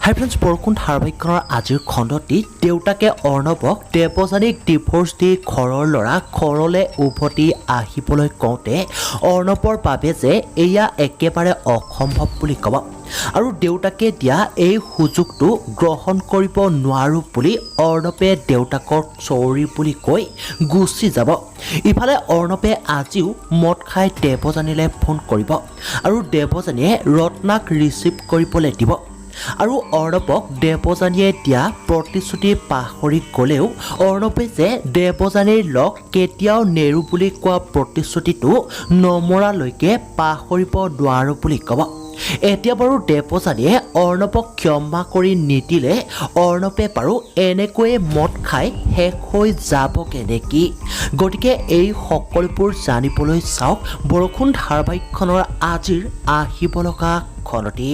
হাই friends, বৰষুণ ধাৰাবাহিকখনৰ আজিৰ খণ্ডটি দেউতাকে অৰ্ণৱক দেৱযানীক ডিভোৰ্চ দি ঘৰৰ ল'ৰা ঘৰলৈ উভতি আহিবলৈ কওঁতে অৰ্ণৱৰ বাবে যে এয়া একেবাৰে অসম্ভৱ বুলি ক'ব আৰু দেউতাকে দিয়া এই সুযোগটো গ্ৰহণ কৰিব নোৱাৰোঁ বুলি অৰ্ণৱে দেউতাকৰ চৌৰি বুলি কৈ গুচি যাব। ইফালে অৰ্ণৱে আজিও মদ খাই দেৱযানীলৈ ফোন কৰিব আৰু দেৱযানীয়ে ৰত্নাক ৰিচিভ কৰিবলৈ দিব আৰু অৰ্ণৱক দেৱযানীয়ে দিয়া প্ৰতিশ্ৰুতি পাহৰি গ'লেও অৰ্ণৱে যে দেৱযানীৰ লগ কেতিয়াও নেৰো বুলি কোৱা প্ৰতিশ্ৰুতিটো নমৰালৈকে পাহৰিব নোৱাৰোঁ বুলি ক'ব। এতিয়া বাৰু দেৱযানীয়ে অৰ্ণৱক ক্ষমা কৰি নিদিলে অৰ্ণৱে বাৰু এনেকৈয়ে মদ খাই শেষ হৈ যাবগে নেকি? গতিকে এই সকলোবোৰ জানিবলৈ চাওক বৰষুণ ধাৰাবাহিকখনৰ আজিৰ আহিব লগা খণ্ডটি।